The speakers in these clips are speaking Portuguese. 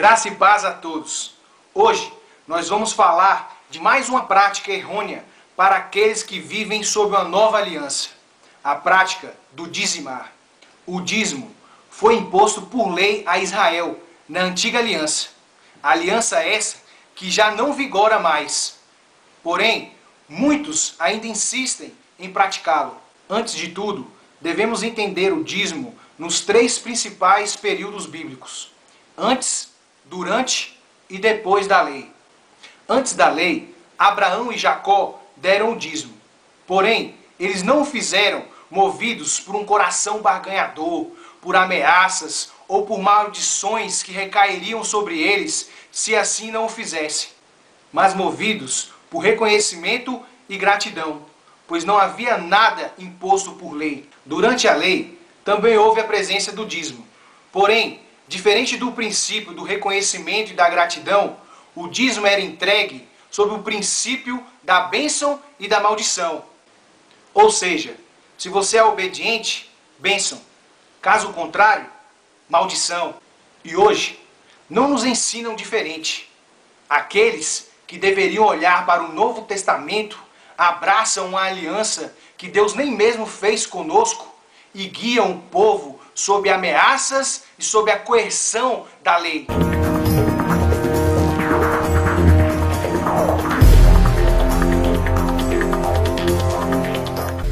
Graça e paz a todos. Hoje nós vamos falar de mais uma prática errônea para aqueles que vivem sob uma nova aliança. A prática do dizimar. O dízimo foi imposto por lei a Israel na antiga aliança. Aliança essa que já não vigora mais. Porém, muitos ainda insistem em praticá-lo. Antes de tudo, devemos entender o dízimo nos três principais períodos bíblicos: antes, durante e depois da lei. Antes da lei, Abraão e Jacó deram o dízimo. Porém, eles não o fizeram movidos por um coração barganhador, por ameaças ou por maldições que recairiam sobre eles se assim não o fizessem, mas movidos por reconhecimento e gratidão, pois não havia nada imposto por lei. Durante a lei, também houve a presença do dízimo. Porém, diferente do princípio do reconhecimento e da gratidão, o dízimo era entregue sob o princípio da bênção e da maldição. Ou seja, se você é obediente, bênção. Caso contrário, maldição. E hoje, não nos ensinam diferente. Aqueles que deveriam olhar para o Novo Testamento abraçam uma aliança que Deus nem mesmo fez conosco e guiam o povo sob ameaças e sob a coerção da lei.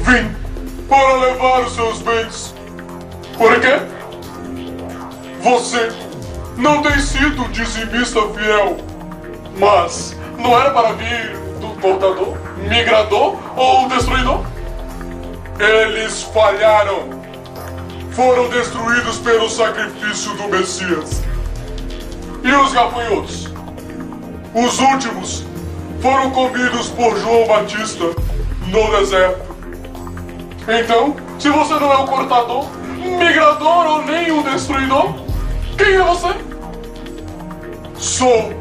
Vim para levar os seus bens. Por quê? Você não tem sido dizimista fiel, mas não era para vir do portador, migrador ou destruidor? Eles falharam. Foram destruídos pelo sacrifício do Messias. E os gafanhotos? Os últimos foram comidos por João Batista no deserto. Então, se você não é o cortador, migrador ou nem o destruidor, quem é você? Sou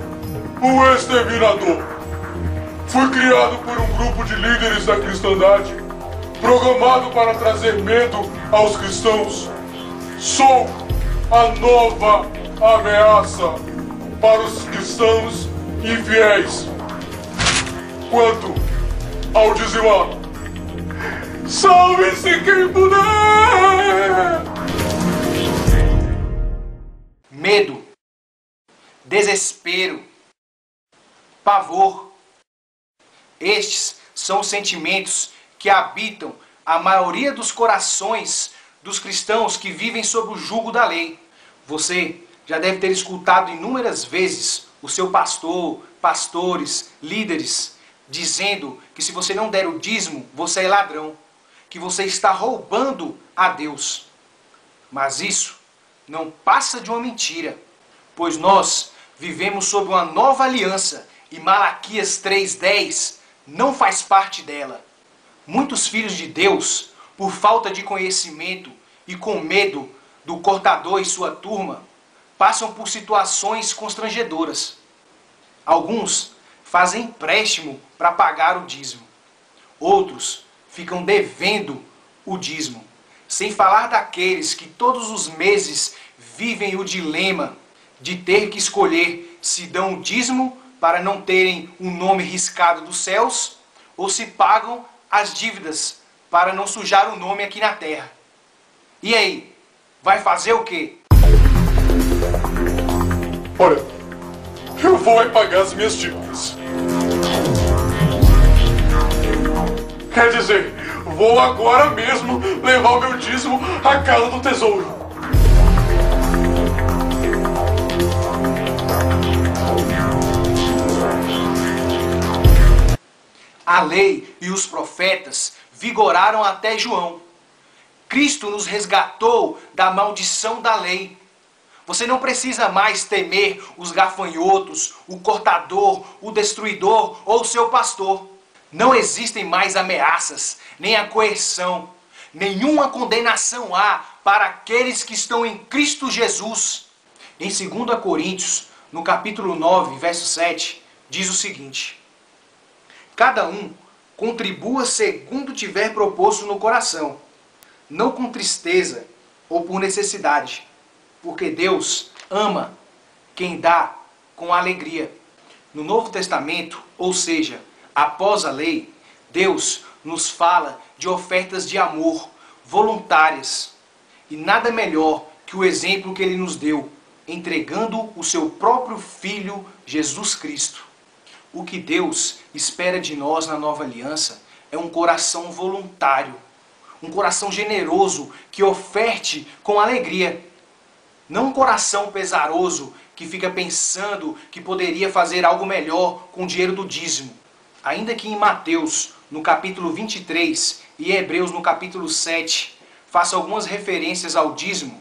o exterminador. Fui criado por um grupo de líderes da cristandade, programado para trazer medo aos cristãos. Sou a nova ameaça para os cristãos infiéis. Quanto ao dizimar, salve-se quem puder! Medo, desespero, pavor. Estes são os sentimentos que habitam a maioria dos corações dos cristãos que vivem sob o jugo da lei. Você já deve ter escutado inúmeras vezes o seu pastor, pastores, líderes dizendo que se você não der o dízimo, você é ladrão, que você está roubando a Deus. Mas isso não passa de uma mentira, pois nós vivemos sob uma nova aliança e Malaquias 3:10 não faz parte dela. Muitos filhos de Deus, por falta de conhecimento e com medo do cortador e sua turma, passam por situações constrangedoras. Alguns fazem empréstimo para pagar o dízimo. Outros ficam devendo o dízimo. Sem falar daqueles que todos os meses vivem o dilema de ter que escolher se dão o dízimo para não terem um nome riscado dos céus ou se pagam as dívidas para não sujar o nome aqui na terra. E aí, vai fazer o quê? Olha, eu vou pagar as minhas dívidas. Quer dizer, vou agora mesmo levar o meu dízimo à casa do tesouro. A lei e os profetas vigoraram até João. Cristo nos resgatou da maldição da lei. Você não precisa mais temer os gafanhotos, o cortador, o destruidor ou o seu pastor. Não existem mais ameaças, nem a coerção. Nenhuma condenação há para aqueles que estão em Cristo Jesus. Em 2 Coríntios, no capítulo 9, verso 7, diz o seguinte: cada um contribua segundo tiver proposto no coração, não com tristeza ou por necessidade, porque Deus ama quem dá com alegria. No Novo Testamento, ou seja, após a lei, Deus nos fala de ofertas de amor voluntárias. E nada melhor que o exemplo que Ele nos deu, entregando o seu próprio Filho, Jesus Cristo. O que Deus espera de nós na nova aliança é um coração voluntário, um coração generoso que oferte com alegria. Não um coração pesaroso que fica pensando que poderia fazer algo melhor com o dinheiro do dízimo. Ainda que em Mateus, no capítulo 23, e Hebreus, no capítulo 7, faça algumas referências ao dízimo,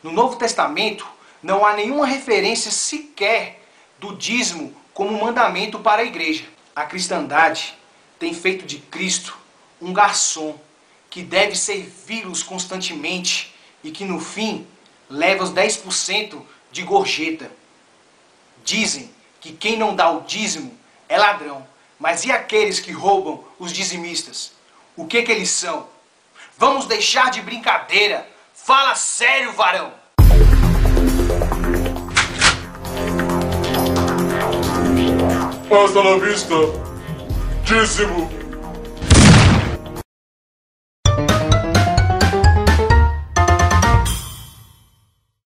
no Novo Testamento não há nenhuma referência sequer do dízimo como mandamento para a igreja. A cristandade tem feito de Cristo um garçom que deve servi-los constantemente e que no fim leva os 10% de gorjeta. Dizem que quem não dá o dízimo é ladrão, mas e aqueles que roubam os dizimistas? O que eles são? Vamos deixar de brincadeira. Fala sério, varão! Hasta la vista, dízimo.